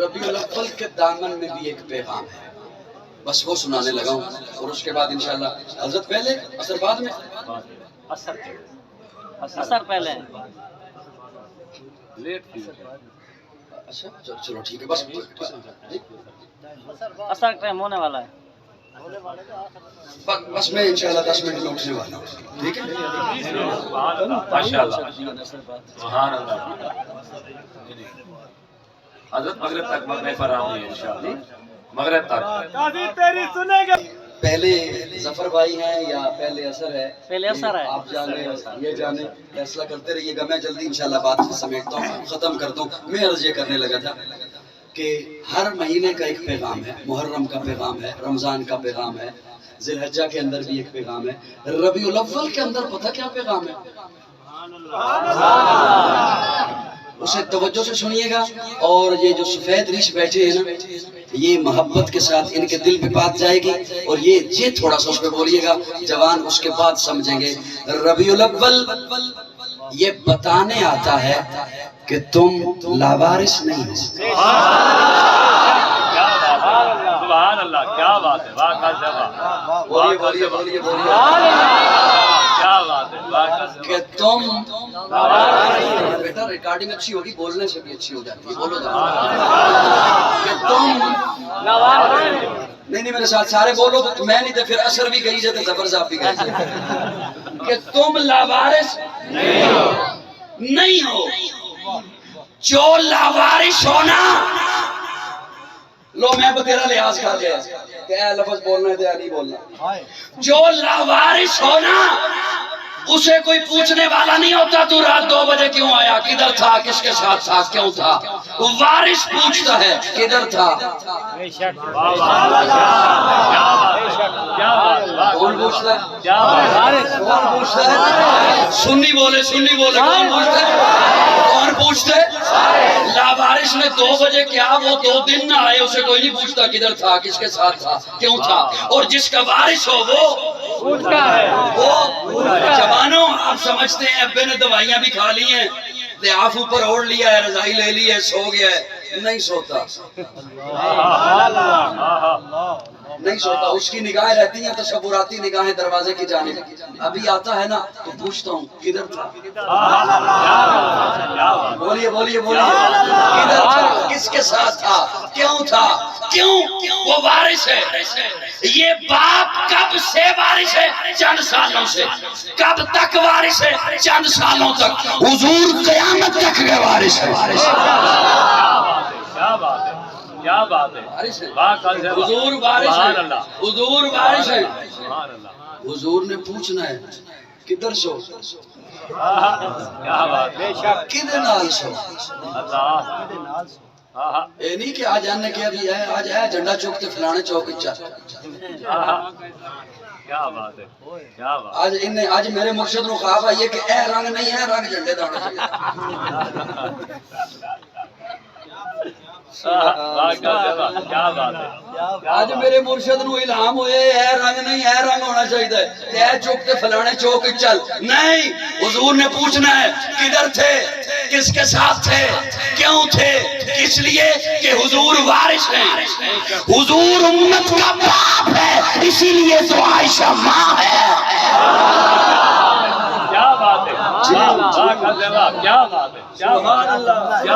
ربیع الاول کے دامن میں بھی ایک پیغام ہے، بس وہ سنانے لگا ہوں. اور اس کے بعد انشاءاللہ حضرت پہلے اثر بعد میں. اثر اثر پہلے. لیٹ کی. اچھا چلو ٹھیک ہے بس. اثر ٹائم ہونے والا ہے. بس میں انشاءاللہ 10 منٹ میں اٹھنے والا ہوں. ٹھیک ہے. سبحان اللہ, ماشاء اللہ, سبحان اللہ. حضرت مغرب تک میں فراہم ہوئی انشاءاللہ, مغرب تک. پہلے ظفر بھائی ہیں یا پہلے اثر ہے؟ پہلے اثر ہے. آپ جانے یہ جانے فیصلہ کرتے رہیے گا. میں جلدی انشاءاللہ بات سمیٹتا ہوں, ختم کرتا ہوں. میں عرض یہ کرنے لگا تھا کہ ہر مہینے کا ایک پیغام ہے. محرم کا پیغام ہے, رمضان کا پیغام ہے, ذی الحجہ کے اندر بھی ایک پیغام ہے, ربیع الاول کے اندر پتہ کیا پیغام ہے؟ اسے توجہ سے سنیے گا. اور یہ جو سفید ریش بیٹھے ہیں نا, یہ محبت کے ساتھ ان کے دل پہ بات جائے گی, اور یہ تھوڑا سا اس پہ بولیے گا, جوان اس کے بعد سمجھیں گے. ربیع الاول یہ بتانے آتا ہے کہ تم لاوارث نہیں ہو. کیا بات ہے, سبحان اللہ, کیا بات ہے, واقعہ جواب. بولیے بولیے بولیے بولیے کیا بات ہے, واقعہ کہ جواب. تم بیٹا ریکارڈنگ اچھی ہوگی, بولنے سے بھی اچھی ہو جاتی ہے. بولو کہ تم نہیں میرے ساتھ سارے بولو. میں نہیں تو پھر اثر بھی کہی جاتے, ظفر صاحب بھی کہی جاتے کہ تم لاوارث نہیں ہو. جو لاوارث ہونا, لو میں تیرا لحاظ کر لیا کہ اے لفظ بولنا ہے, نہیں بولنا. جو لاوارث ہونا اسے کوئی پوچھنے والا نہیں ہوتا تو رات 2 بجے کیوں آیا, کدھر تھا, کس کے ساتھ تھا, کیوں تھا. وہ وارث پوچھتا ہے کدھر تھا. بے شک. کیا بات, کون پوچھتا ہے؟ کیا بات, کون پوچھتا ہے؟ سنی بولے کون پوچھتا ہے؟ کون پوچھتا ہے؟ لاوارث نے 2 بجے کیا, وہ 2 دن نہ آئے, اسے کوئی نہیں پوچھتا کدھر تھا, کس کے ساتھ تھا, کیوں تھا. اور جس کا وارث ہو وہ پوچھتا ہے. وہ جوانوں, آپ سمجھتے ہیں ابے نے دوائیاں بھی کھا لی ہیں, لحاف اوپر اوڑھ لیا ہے, رضائی لے لی ہے, سو گیا ہے. نہیں سوتا, نہیں سوتا. اس کی نگاہیں رہتی ہیں تصوراتی نگاہیں دروازے کی جانب. ابھی آتا ہے نا تو پوچھتا ہوں کدھر تھا. بولیے بولیے بولیے بولیے کدھر تھا کس کے ساتھ تھا کیوں تھا کیوں وہ وارث ہے یہ باپ کب سے وارث ہے چند سالوں سے کب تک وارث ہے چند سالوں تک حضور قیامت تک کے وارث ہے کیا بات ہے کیا بات ہے واہ کا ذبح حضور وارث سبحان ہے اللہ حضور وارث ہے سبحان اللہ حضور نے پوچھنا ہے کدھر سو کیا بات ہے کدھر نال سو اللہ یہ نہیں کہ آج آنے کے ابھی ہے آج ہے جھنڈا چوک تے فلانے چوک چل کیا بات ہے کیا بات آج انہیں آج میرے مرشد نو خواب آئی ہے کہ اے رنگ نہیں ہے رنگ جھنڈے دا ہونا چاہیے واہ کا ذبح کیا بات ہے آج میرے مرشد نو الہام ہوئے اے رنگ نہیں ہے رنگ ہونا چاہیے اے چوک تے فلانے چوک چل نہیں حضور نے پوچھنا ہے کدھر تھے کس کے ساتھ تھے کیوں تھے اس لیے کہ حضور وارث ہیں حضور امت کا باپ ہے اسی لیے تو عائشہ ماں ہے کیا بات ہے واہ کا ذبح کیا بات ہے کیا بات ہے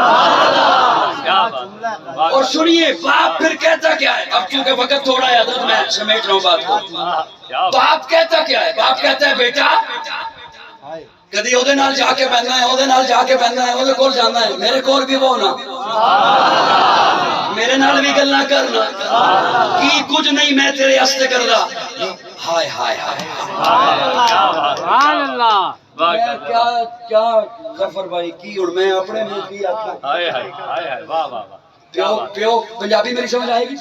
کیا بات اور سنیے باپ پھر کہتا کیا ہے اب چونکہ وقت تھوڑا ہے حضرت میں سمیٹ رہا ہوں بات کو کیا باپ کہتا کیا ہے باپ کہتا ہے بیٹا کدی اودے نال جا کے بہنا ہے اودے نال جا کے بہنا ہے اودے کول جانا ہے میرے کول بھی وہ ہونا میرے نال بھی گل نہ کرنا کی کچھ نہیں میں تیرے واسطے کردا ہائے ہائے ہائے سبحان اللہ میں کیا کیا ظفر بھائی کی اور میں اپنے منہ کی آکھاں ہائے ہائے ہائے ہائے واہ واہ واہ پیو پیو پنجابی میری سمجھ آئے گی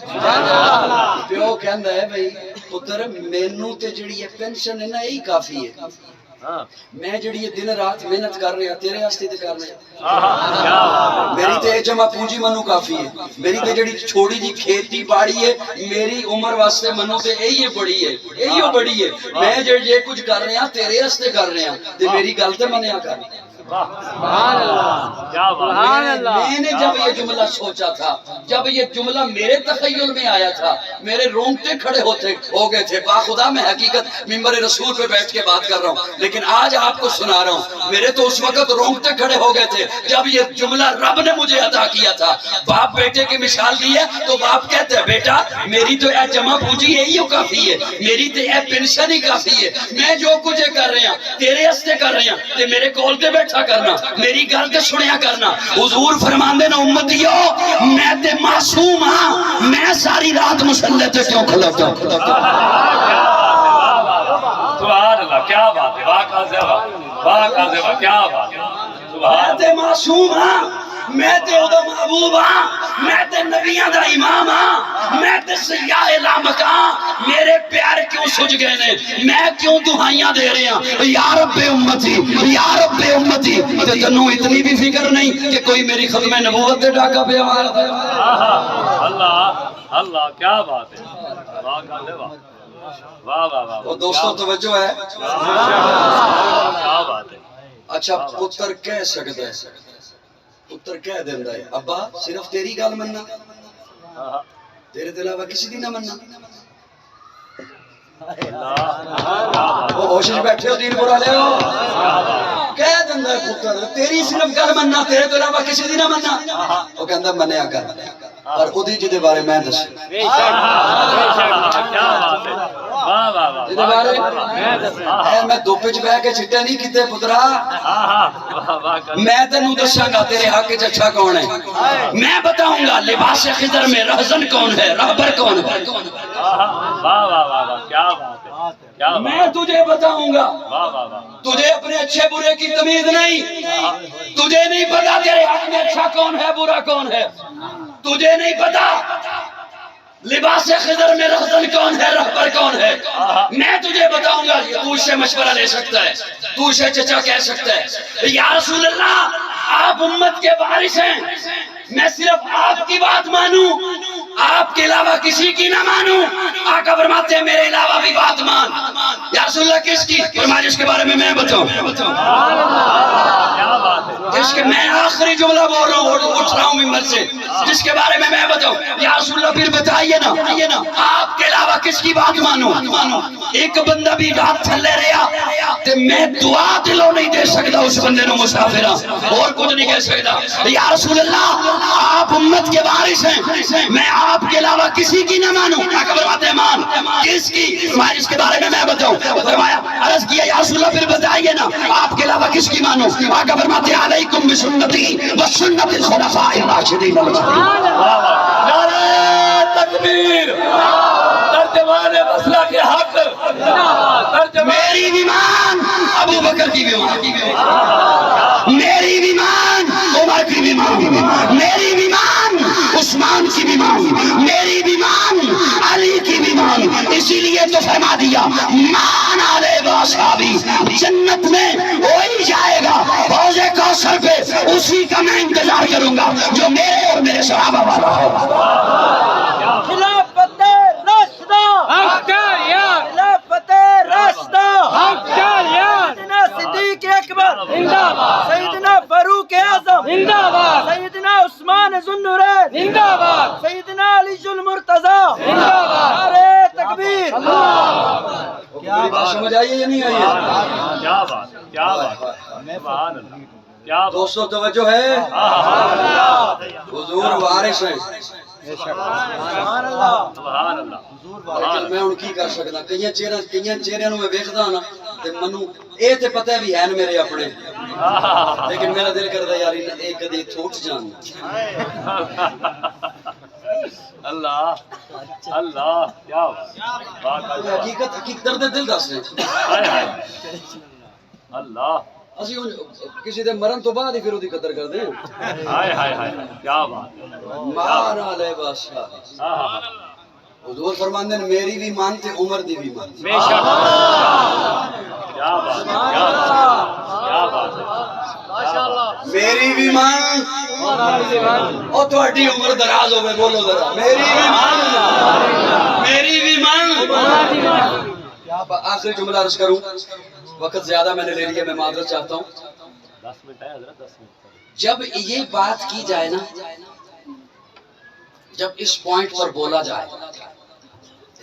پیو کہندا ہے بھائی پتر مینوں تے جڑی ہے پینشن ہے نا یہی کافی ہے میں جڑی یہ دن رات محنت کر رہا تیرے واسطے تے کر رہا میری تے جمع پونجی منو کافی ہے میری تے جڑی چھوڑی جی کھیتی باڑی ہے میری عمر واسطے منو تے یہی بڑی ہے یہی بڑی ہے میں جے کچھ کر رہا تیرے واسطے کر رہا تے میری گل تے منیا کر سبحان اللہ سبحان اللہ میں نے جب یہ جملہ سوچا تھا جب یہ جملہ میرے تخیل میں آیا تھا میرے رونگٹے کھڑے ہو گئے تھے باخدا میں حقیقت ممبر رسول پہ بیٹھ کے بات کر رہا ہوں لیکن آج آپ کو سنا رہا ہوں میرے تو اس وقت رونگٹے کھڑے ہو گئے تھے جب یہ جملہ رب نے مجھے عطا کیا تھا باپ بیٹے کی مثال دی ہے تو باپ کہتے ہیں بیٹا میری تو اے جمع پونجی یہی کافی ہے میری تو اے پینشن ہی کافی ہے میں جو کچھ کر رہا تیرے واسطے کر رہا تے میرے کول تے بیٹھا کرنا میری گل تے سنیا کرنا حضور فرماندے نے امتیو میں تے معصوم ہاں میں ساری رات مصلی تے کیوں کھلوتا ہوں سبحان اللہ کیا بات ہے واہ کا ذبح کیا بات ہے میں تے معصوم ہاں میں تے اودا محبوب ہاں میں تے نبیاں دا امام ہاں میں تے سیاہ لامکاں میرے پیار کیوں سج گئے نے میں کیوں دعائیاں دے رہے ہیں یا رب امتی یا رب امتی تے تنوں اتنی بھی فکر نہیں کہ کوئی میری ختم نبوت دے ڈاکا پہ آواز دے اللہ اللہ کیا بات ہے واہ کا ذبح واہ واہ واہ وہ دوستوں توجہ ہے کیا بات ہے اچھا پتر کہہ سکتا ہے پتر کہہ دیندہ ہے ابا صرف تیری گال مننا تیرے علاوہ کسی دی نہ مننا وہ ہوشش بیٹھے ہو دین برا لے ہو کہہ دیندہ ہے پتر تیری صرف گال مننا تیرے علاوہ کسی دی نہ مننا وہ کہندہ منیا کر اور خودی جدے بارے میں دس میں دو پچ بہ کے چھٹے نہیں کیتے پترا میں تینوں دساں گا تیرے حق وچ اچھا کون ہے میں بتاؤں گا لباس خضر میں رہزن کون ہے رہبر کون ہے میں تجھے بتاؤں گا تجھے اپنے اچھے برے کی تمیز نہیں تجھے نہیں پتا تیرے حق میں اچھا کون ہے برا کون ہے تجھے نہیں پتا لباس خضر میں رہزن کون ہے رہبر کون ہے میں تجھے بتاؤں گا تو اس سے مشورہ لے سکتا ہے تو اسے چچا کہہ سکتا ہے یا رسول اللہ آپ امت کے وارث ہیں میں صرف آپ کی بات مانوں آپ کے علاوہ کسی کی نہ مانوں آقا فرماتے ہیں میرے علاوہ بھی بات مان یا رسول اللہ کس کی؟ فرمایا جس کے بارے میں بتاؤں، کیا بات ہے جس کے میں آخری جملہ بول رہا ہوں، اٹھ رہا ہوں ممبر سے، جس کے بارے میں بتاؤں، یا رسول اللہ پھر بتائیے نا آپ کے علاوہ کس کی بات مانوں؟ ایک بندہ بھی رات تھلے رہا تے میں دعا دلوں نہیں دے سکتا اس بندے نو مسافرہ اور کچھ نہیں کہہ سکتا۔ یا رسول اللہ آپ امت کے وارث ہیں، میں آپ کے علاوہ کسی کی نہ مانوں۔ آقا فرماتے ہیں مان کس کی؟ فرمایا جس کے بارے میں بتاؤں۔ فرمایا عرض کیا یا رسول اللہ پھر بتائیے نا آپ کے علاوہ کس کی مانوں؟ آقا فرماتے ہیں علیکم بسنتی وسنت الخلفاء الراشدین المہدیین۔ نعرہ تکبیر، ترجمان مسئلہ کے حق، میری بھی مان ابو بکر کی بھی مان، میری بھی مان عمر کی بھی مان، میری بھی مان عثمان کی بھی مان، میری بھی مان علی کی بھی مان۔ اسی لیے تو فرما دیا مان علی واصحابی، جنت میں وہی جائے گا حوض کوثر پہ، اسی کا میں انتظار کروں گا جو میرے اور میرے صحابہ والا ہوگا۔ خلافت راشدہ خلافت راشدہ سیدنا صدیق اکبر زندہ باد، سیدنا فاروق اعظم زندہ باد، سیدنا عثمان ذو النورین زندہ باد، سیدنا علی المرتضی زندہ باد۔ نعرہ تکبیر۔ میری بات سمجھ آئیے یا نہیں آئیے؟ کیا بات ہے، کیا بات ہے، سبحان اللہ، کیا بات دوستو توجہ ہے، حضور وارث ہیں، سبحان اللہ۔ سبحان اللہ، لیکن میں ان کی کر سکتا کئی چہرے میں ویکھدا نا تے منو اے تے پتہ بھی ہیں میرے اپنے، لیکن میرا دل کردا یار ایک کدی تھوٹ جان۔ اللہ اللہ، کیا بات ہے، حقیقت درد دل دس رہے ہائے ہائے، اللہ، اسی کسی دے مرن تو بعد ہی پھر اودی قدر کردے ہیں۔ ہائے ہائے ہائے، کیا بات ہے، مان علی بادشاہ، حضور فرماندے ہیں میری بھی مان تے عمر دی بھی مان۔ بے شک، کیا بات ہے، کیا بات ہے، میری بھی مان اور تہاڈی عمر دراز ہوے، بولو ذرا میری بھی مان، میری بھی مان۔ آخری جملہ عرض کروں، وقت زیادہ میں نے لے لیا، میں معذرت چاہتا ہوں۔ 10 منٹ ہے حضرت، 10 منٹ۔ جب یہ بات کی جائے نا، جب اس پوائنٹ پر بولا جائے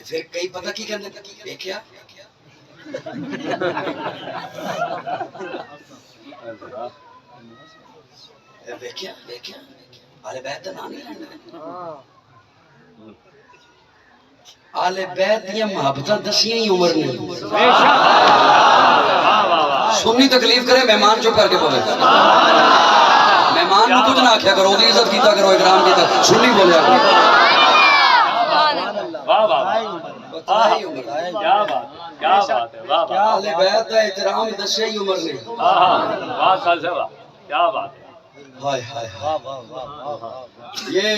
پھر کئی پتہ کی کہنے دیکھیا دیکھیا دیکھیا آل بیت دا نام نہیں لینا، آل بیت دیا محبتاں دسیاں ہی عمر نہیں۔ سنی تکلیف کرے مہمان چپ کر کے پوے، مہمان کو کچھ نہ آکھیا کرو، دی عزت کیتا کرو، اکرام کیتا، سنی بولیا کرو۔ واہ واہ، بتائی عمر نہیں، کیا بات ہے، کیا بات ہے، واہ واہ، آل بیت دا احترام دسیاں ہی عمر نہیں۔ واہ کل سے واہ، کیا بات ہے، ہائے ہائے ہائے، یہ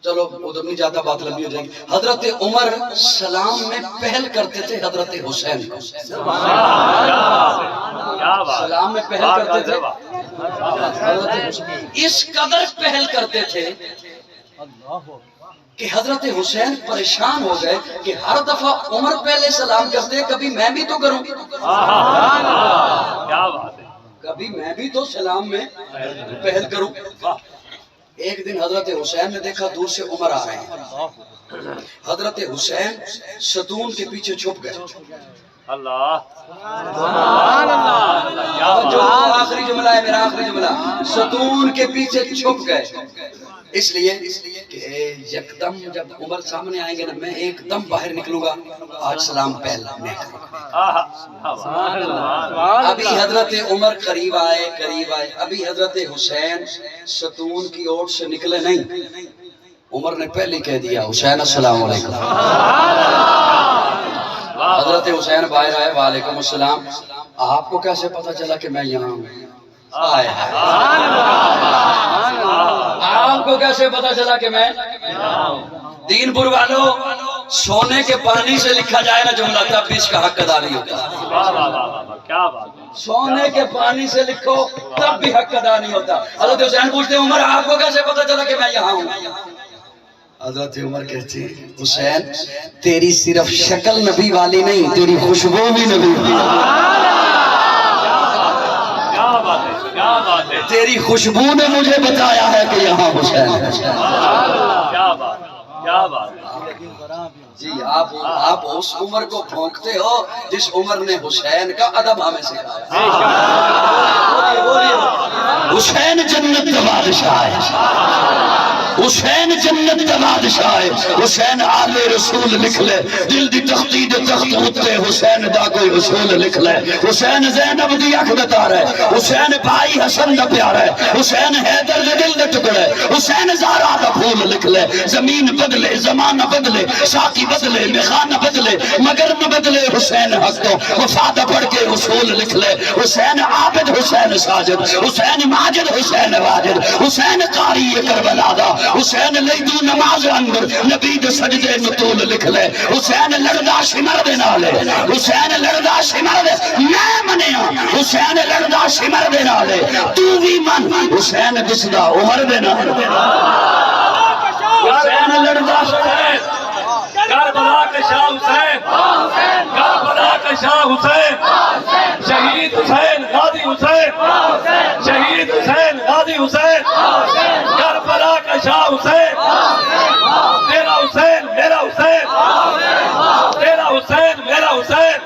چلو ادھر نہیں جاتا، بات لمبی ہو جائے گی۔ حضرت عمر سلام میں پہل کرتے تھے حضرت حسین کو، کیا بات، سلام میں پہل کرتے تھے حضرت حسین، اس قدر پہل کرتے تھے کہ حضرت حسین پریشان ہو گئے کہ ہر دفعہ عمر پہلے سلام کرتے، کبھی میں بھی تو کروں، کیا بات ہے، کبھی میں بھی تو سلام میں پہل کروں۔ ایک دن حضرت حسین نے دیکھا دور سے عمر آ رہے ہیں، حضرت حسین ستون کے پیچھے چھپ گئے۔ اللہ، جو آخری جملہ ہے میرا، آخری جملہ، ستون کے پیچھے چھپ گئے، اس لیے کہ یکدم جب عمر سامنے آئیں گے نا میں ایک دم باہر نکلوں گا، آج سلام پہل میں کروں گا۔ ابھی حضرت عمر قریب آئے، ابھی حضرت حسین ستون کی اوٹ سے نکلے نہیں، عمر نے پہلے کہہ دیا حسین السلام علیکم۔ حضرت حسین باہر آئے، وعلیکم السلام، آپ کو کیسے پتا چلا کہ میں یہاں ہوں؟ آپ کو کیسے پتا چلا کہ میں؟ دین پور والو، سونے کے پانی سے لکھا جائے نا جملہ تب بھی اس کا حق ادا نہیں ہوتا۔ کیا بات ہے، سونے کے پانی سے لکھو تب بھی حق ادا نہیں ہوتا۔ حضرت حسین پوچھتے ہیں عمر آپ کو کیسے پتا چلا کہ میں یہاں ہوں؟ حضرت عمر کہتے ہیں حسین تیری صرف شکل نبی والی نہیں، تیری خوشبو بھی نبی والی، کیا بات ہے، کیا بات ہے، تیری خوشبو نے مجھے بتایا ہے کہ یہاں حسین ہے۔ کیا بات ہے، کیا بات ہے، جی آپ اس عمر کو پھونکتے ہو جس عمر نے حسین کا ادب ہمیں سکھایا۔ حسین جنت کا بادشاہ ہے، حسین جنت کا بادشاہ ہے، حسین آل رسول لکھ لے، دل دی تختی دے تخت اتے حسین دا کوئی رسول لکھ لے، حسین زینب دی اکھ دا تارا ہے، حسین بھائی حسن دا پیارا ہے، حسین حیدر دے دل دے ٹکڑے، حسین زہرا دا پھول لکھ لے، زمین بدلے زمانہ بدلے ساقی بدلے میخانہ بدلے مگر نہ بدلے حسین حق تو وفادہ پڑھ کے رسول لکھ لے، حسین عابد حسین ساجد حسین ماجد حسین واجد حسین قاری کربلا دا حسین لیدو نماز اندر نبی دے سجدے نطول لکھ لے، حسین لڑدا شمر دے نالے، حسین لڑدا شمر دے میں منیا، حسین لڑدا شمر دے نالے تو بھی من، حسین دسدا عمر دے نالے، حسین لڑدا شمر کربلا کے شاہ حسین، کربلا کے شاہ حسین، شہید حسین غازی حسین، شہید حسین غازی حسین، کربلا کا شاہ حسین، تیرا حسین میرا حسین، تیرا حسین میرا حسین،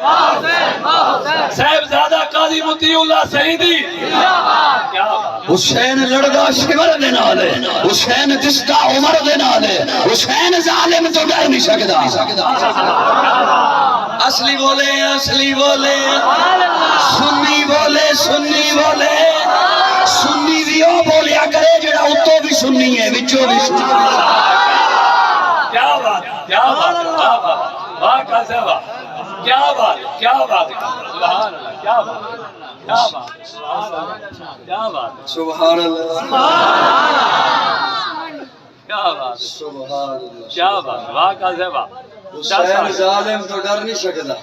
صاحبزادہ قاضی مطیع اللہ سعیدی، کیا بات، حسین لڑدا شمر دے نالے، حسین دستا عمر دے نالے، حسین ظالم تو ڈر نہیں سکدا، اصلی بولے اصلی بولے، سنی بولے سنی بولے، سنی بھی او بولیا کرے جڑا اتو بھی سنی ہے وچوں بھی سنی ہے۔ کیا بات، کیا بات، کیا بات، واہ کا سوا، کیا بات، کیا بات، سبحان اللہ، کیا بات، کیا بات، کیا بات، سبحان اللہ کیا بات، سبحان اللہ، کیا بات، واہ کا سوا، حسین ظالم تو ڈر نہیں سکدا،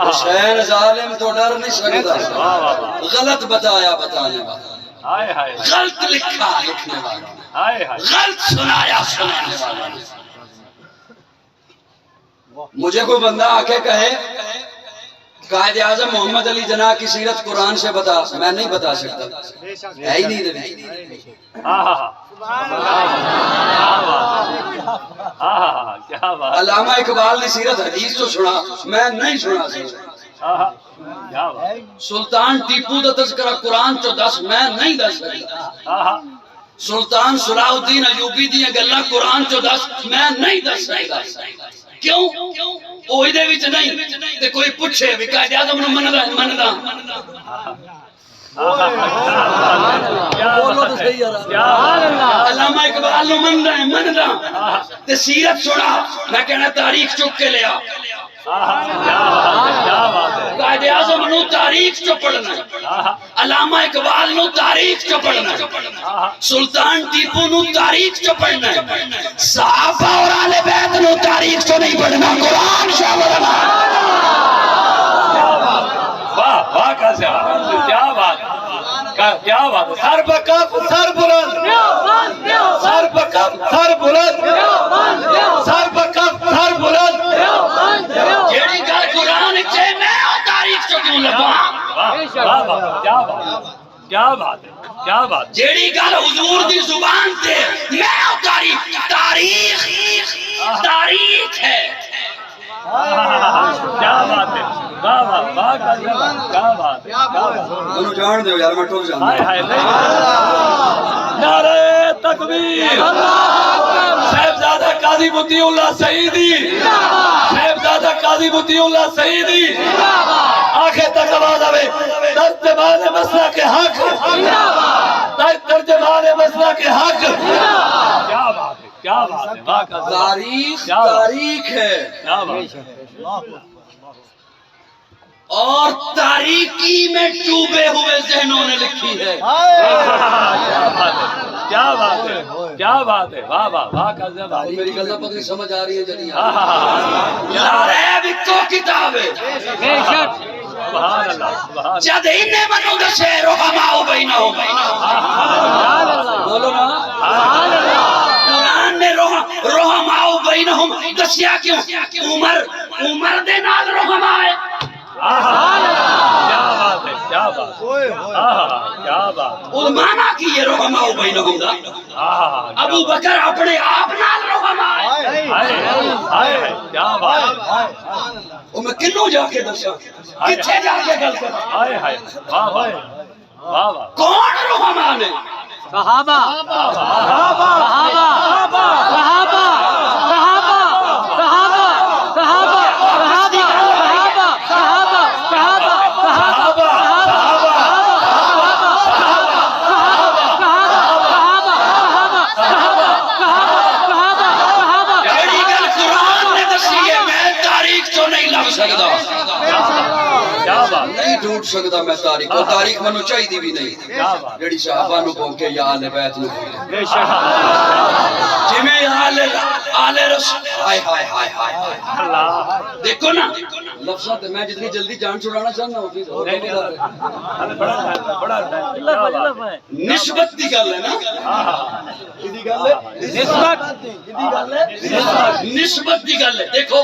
حسین ظالم تو ڈر نہیں سکدا، غلط بتایا بتانے والا، ہائے ہائے، غلط لکھا لکھنے والا، ہائے ہائے، غلط سنایا سنانے والا۔ مجھے کوئی بندہ آ کے کہے قائد اعظم محمد علی جناح کی سیرت قرآن سے بتا، میں نہیں بتا سکتا، ہے ہی نہیں دے، کیا بات، علامہ اقبال کی سیرت حدیث تو سنا، میں نہیں سنا سکتا، کیا بات، سلطان ٹیپو دا تذکرہ قرآن چو دس میں نہیں دس سکتا، سلطان صلاح الدین ایوبی دیا گلہ قرآن چو دس میں نہیں دس سکتا، کیوں؟ اوہی دے وچ نہیں تے کوئی پوچھے بھی قائد اعظم نو مندا ہے مندا، بولو تو صحیح یار، علامہ اقبال نو مندا ہے مندا تے سیرت سنا، میں کہنا تاریخ چک کے لیا، قائد اعظم نو تاریخ چو پڑھنا، علامہ اقبال نو تاریخ چو پڑھنا، سلطان ٹیپو نو تاریخ چو پڑھنا، صحابہ اور آل بیت نو تاریخ چو نہیں پڑھنا، قرآن شاہ پڑھنا۔ واہ واہ کا سوا، کیا بات، کیا بات، سر بکف سر بلند، سر بکف سر بلند، سر بکف سر بلند، جیڑی گل قرآن چے میں تاریخ چو کیوں لگا، واہ واہ، کیا بات، کیا بات ہے، کیا بات، جیڑی گل حضور دی زبان تے میں تاریخ تاریخ تاریخ ہے، کیا بات ہے، واہ واہ واہ کا سوا، کیا بات ہے، انہوں جان دے یار میں ٹھوک جانا، ہائے ہائے، نعرہ تکبیر، صاحبزادہ قاضی مطیع اللہ سعیدی، صاحبزادہ قاضی مطیع اللہ سعیدی، آنکھیں تک آواز آوے، ترجمان مسئلہ کے حق، ترجمان مسئلہ کے حق، کیا بات ہے، کیا بات ہے، واہ کا سوا، تاریخ تاریخ ہے، کیا بات ہے، اور تاریکی میں ڈوبے ہوئے ذہنوں نے لکھی ہے، کیا بات ہے، کیا بات ہے، واہ واہ واہ کا سوا، میری گلہ پتری سمجھ آ رہی ہے جنی سبحان ایک کو کتاب ہے، اللہ، سبحان جد انہیں منو دسے رحماؤ بینہم، بولو نا، قرآن دسیا کیوں عمر دے نال رحمہ ہے کیا بات ہے، کیا بات، کیا بات، علماء کی یہ رحمہ ہو بینہم دا ابو بکر اپنے آپ نال رحمہ ہے کیا بات، وہ میں کنوں جا کے دسا کتھے جا کے گل کر واہ واہ واہ واہ، کون رحمہ نے صحابہ صحابہ صحابہ صحابہ نہیں ڈھونڈ سکتا میں تاریخ اور تاریخ منو چاہی دی بھی نہیں جڑی صحابہ نو کہو کہ یا آل بیت نو بے شک جی میں آل رسول ہائے ہائے ہائے ہائے اللہ، دیکھو نا لفظات میں جتنی جلدی جان چھڑانا چاہنا ہوتی بڑا نسبت دی گل ہے نا نسبت دی گل ہے دیکھو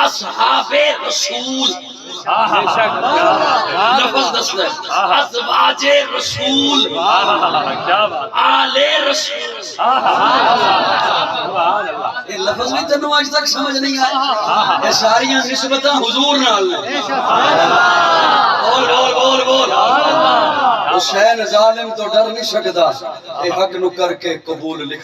اصحاب رسول لفظ دستا ہے ازواج رسول کیا بات، آل رسول یہ لفظ بھی تنو آج تک سمجھ نہیں آیا یہ ساریاں نسبتاں حضور نال نے بول بول بول بول حسین ظالم تو ڈر نہیں سکتا اے حق نو کر کے قبول لکھ